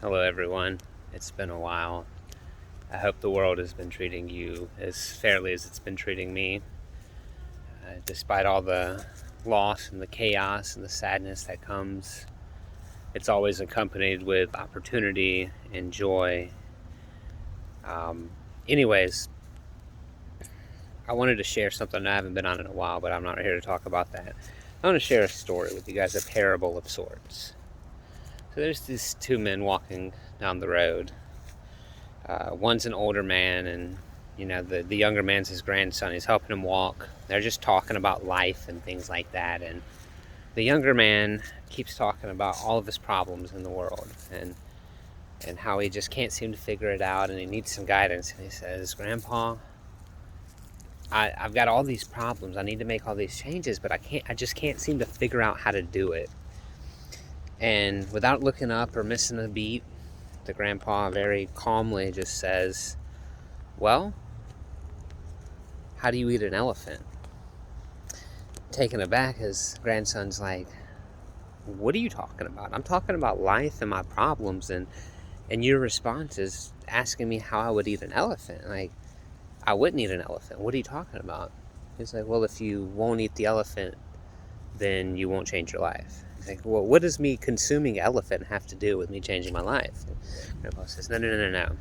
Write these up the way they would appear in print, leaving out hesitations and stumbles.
Hello, everyone. It's been a while. I hope the world has been treating you as fairly as it's been treating me. Despite all the loss and the chaos and the sadness that comes, it's always accompanied with opportunity and joy. Anyways, I wanted to share something. I haven't been on in a while, but I'm not here to talk about that. I want to share a story with you guys, a parable of sorts. So there's these two men walking down the road. One's an older man, and the younger man's his grandson. He's helping him walk. They're just talking about life and things like that. And the younger man keeps talking about all of his problems in the world and how he just can't seem to figure it out, and he needs some guidance. And he says, "Grandpa, I've got all these problems. I need to make all these changes, but I just can't seem to figure out how to do it." And without looking up or missing a beat, the grandpa very calmly just says, "Well, how do you eat an elephant?" Taken aback, his grandson's like, "What are you talking about? I'm talking about life and my problems, and your response is asking me how I would eat an elephant. Like, I wouldn't eat an elephant. What are you talking about?" He's like, "Well, if you won't eat the elephant, then you won't change your life." He's like, "Well, what does me consuming elephant have to do with me changing my life?" Grandpa says, No.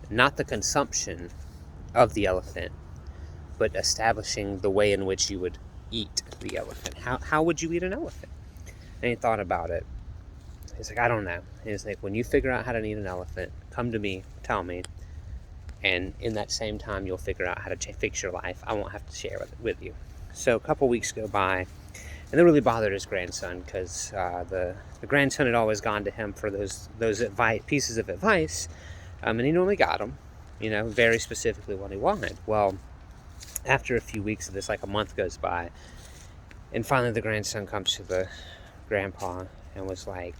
Not the consumption of the elephant, but establishing the way in which you would eat the elephant. How would you eat an elephant?" And he thought about it. He's like, "I don't know." He's like, "When you figure out how to eat an elephant, come to me, tell me, and in that same time, you'll figure out how to fix your life. I won't have to share it with you." So a couple weeks go by, and it really bothered his grandson because the grandson had always gone to him for those pieces of advice, and he normally got them, very specifically what he wanted. Well, after a few weeks of this, like a month goes by, and finally the grandson comes to the grandpa and was like,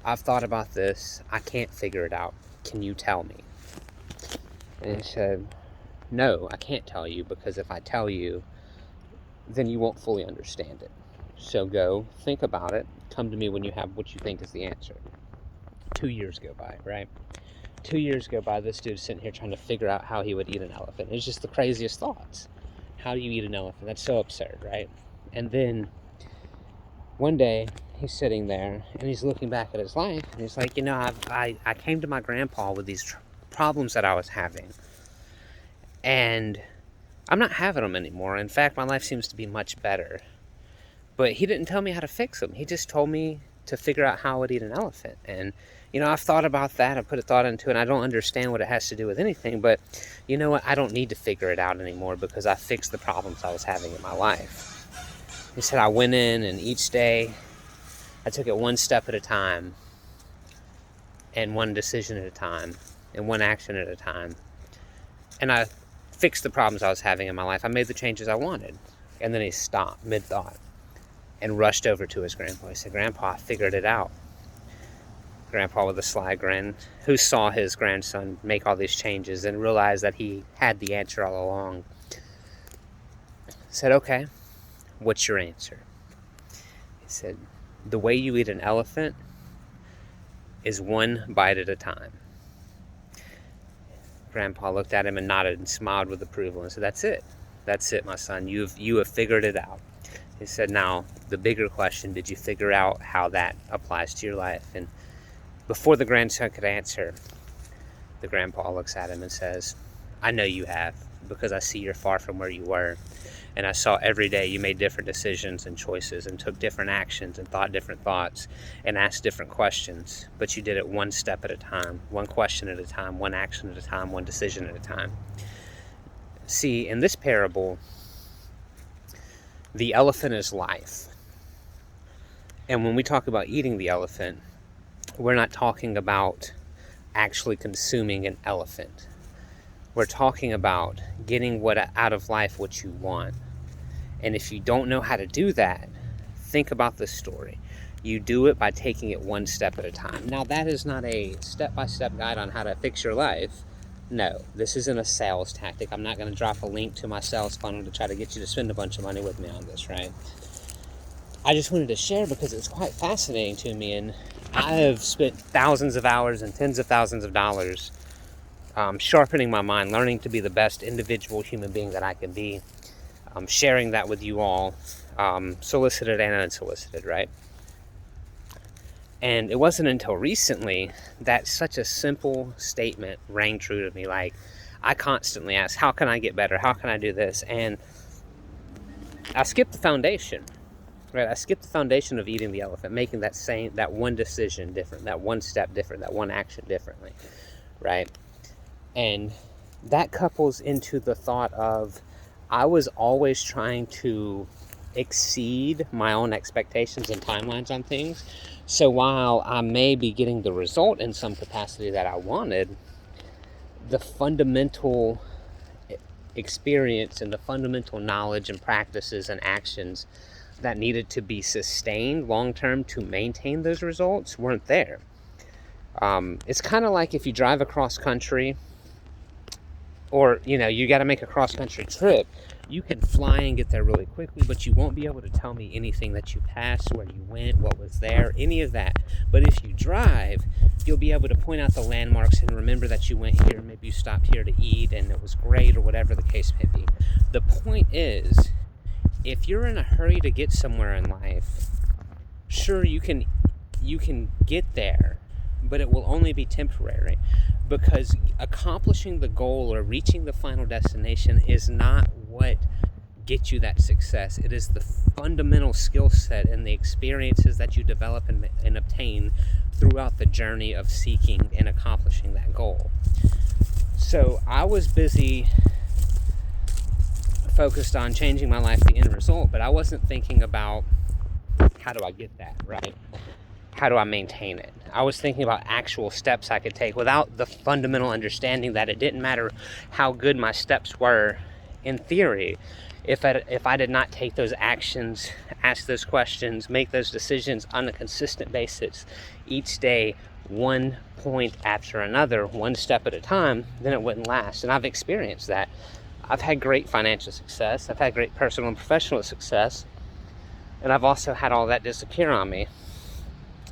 "I've thought about this. I can't figure it out. Can you tell me?" And he said, "No, I can't tell you, because if I tell you, then you won't fully understand it. So go think about it. Come to me when you have what you think is the answer." 2 years go by, right? 2 years go by, this dude's sitting here trying to figure out how he would eat an elephant. It's just the craziest thoughts. How do you eat an elephant? That's so absurd, right? And then one day he's sitting there and he's looking back at his life, and he's like, I came to my grandpa with these problems that I was having, and I'm not having them anymore. In fact, my life seems to be much better. But he didn't tell me how to fix them. He just told me to figure out how I would eat an elephant. And, I've thought about that. I put a thought into it, and I don't understand what it has to do with anything. But you know what? I don't need to figure it out anymore, because I fixed the problems I was having in my life. He said, "I went in, and each day I took it one step at a time, and one decision at a time, and one action at a time. And I fixed the problems I was having in my life. I made the changes I wanted." And then he stopped mid-thought and rushed over to his grandpa. He said, "Grandpa, I figured it out." Grandpa, with a sly grin, who saw his grandson make all these changes and realized that he had the answer all along, said, "Okay, what's your answer?" He said, "The way you eat an elephant is one bite at a time." Grandpa looked at him and nodded and smiled with approval and said, "That's it, my son. You have figured it out." He said, "Now, the bigger question, did you figure out how that applies to your life?" And before the grandson could answer, the grandpa looks at him and says, "I know you have, because I see you're far from where you were. And I saw every day you made different decisions and choices and took different actions and thought different thoughts and asked different questions. But you did it one step at a time, one question at a time, one action at a time, one decision at a time." See, in this parable, the elephant is life. And when we talk about eating the elephant, we're not talking about actually consuming an elephant. We're talking about getting out of life what you want. And if you don't know how to do that, think about this story. You do it by taking it one step at a time. Now, that is not a step-by-step guide on how to fix your life. No, this isn't a sales tactic. I'm not going to drop a link to my sales funnel to try to get you to spend a bunch of money with me on this, right? I just wanted to share because it's quite fascinating to me, and I have spent thousands of hours and tens of thousands of dollars sharpening my mind, learning to be the best individual human being that I can be, sharing that with you all, solicited and unsolicited, right? And it wasn't until recently that such a simple statement rang true to me. Like, I constantly ask, how can I get better? How can I do this? And I skipped the foundation, right? I skipped the foundation of eating the elephant, making that one decision different, that one step different, that one action differently, right? And that couples into the thought of, I was always trying to exceed my own expectations and timelines on things. So while I may be getting the result in some capacity that I wanted, the fundamental experience and the fundamental knowledge and practices and actions that needed to be sustained long term to maintain those results weren't there. It's kind of like if you drive across country, or you got to make a cross-country trip. You can fly and get there really quickly, but you won't be able to tell me anything that you passed, where you went, what was there, any of that. But if you drive, you'll be able to point out the landmarks and remember that you went here, maybe you stopped here to eat and it was great, or whatever the case may be. The point is, if you're in a hurry to get somewhere in life, sure, you can get there, but it will only be temporary, because accomplishing the goal or reaching the final destination is not what gets you that success. It is the fundamental skill set and the experiences that you develop and obtain throughout the journey of seeking and accomplishing that goal. So I was busy focused on changing my life, the end result, but I wasn't thinking about, how do I get that, right? How do I maintain it? I was thinking about actual steps I could take without the fundamental understanding that it didn't matter how good my steps were in theory. If I did not take those actions, ask those questions, make those decisions on a consistent basis each day, one point after another, one step at a time, then it wouldn't last. And I've experienced that. I've had great financial success. I've had great personal and professional success. And I've also had all that disappear on me,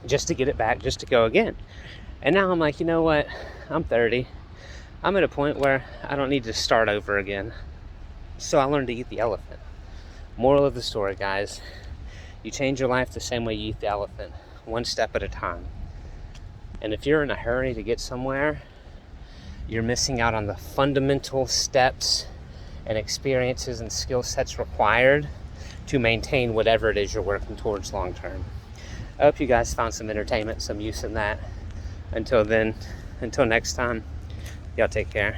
just to get it back, just to go again. And now I'm like, you know what? I'm 30. I'm at a point where I don't need to start over again. So I learned to eat the elephant. Moral of the story, guys. You change your life the same way you eat the elephant, one step at a time. And if you're in a hurry to get somewhere, you're missing out on the fundamental steps and experiences and skill sets required to maintain whatever it is you're working towards long term. I hope you guys found some entertainment, some use in that. Until then, until next time, y'all take care.